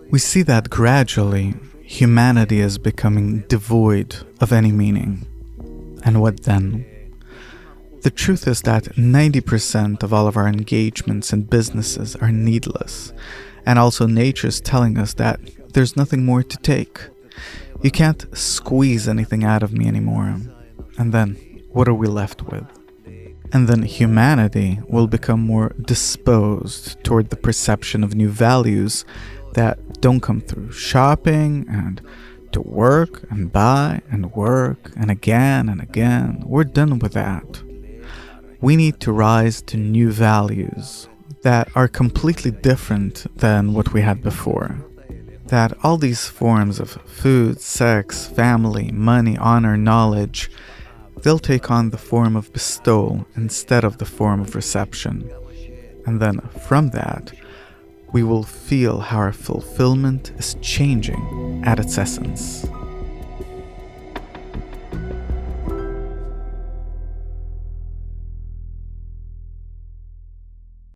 We see that gradually humanity is becoming devoid of any meaning. And what then? The truth is that 90% of all of our engagements and businesses are needless, and also nature's telling us that there's nothing more to take. You can't squeeze anything out of me anymore. And then, what are we left with? And then humanity will become more disposed toward the perception of new values that don't come through shopping and to work and buy and work and again. We're done with that. We need to rise to new values that are completely different than what we had before. That all these forms of food, sex, family, money, honor, knowledge, they'll take on the form of bestowal instead of the form of reception. And then from that, we will feel how our fulfillment is changing at its essence.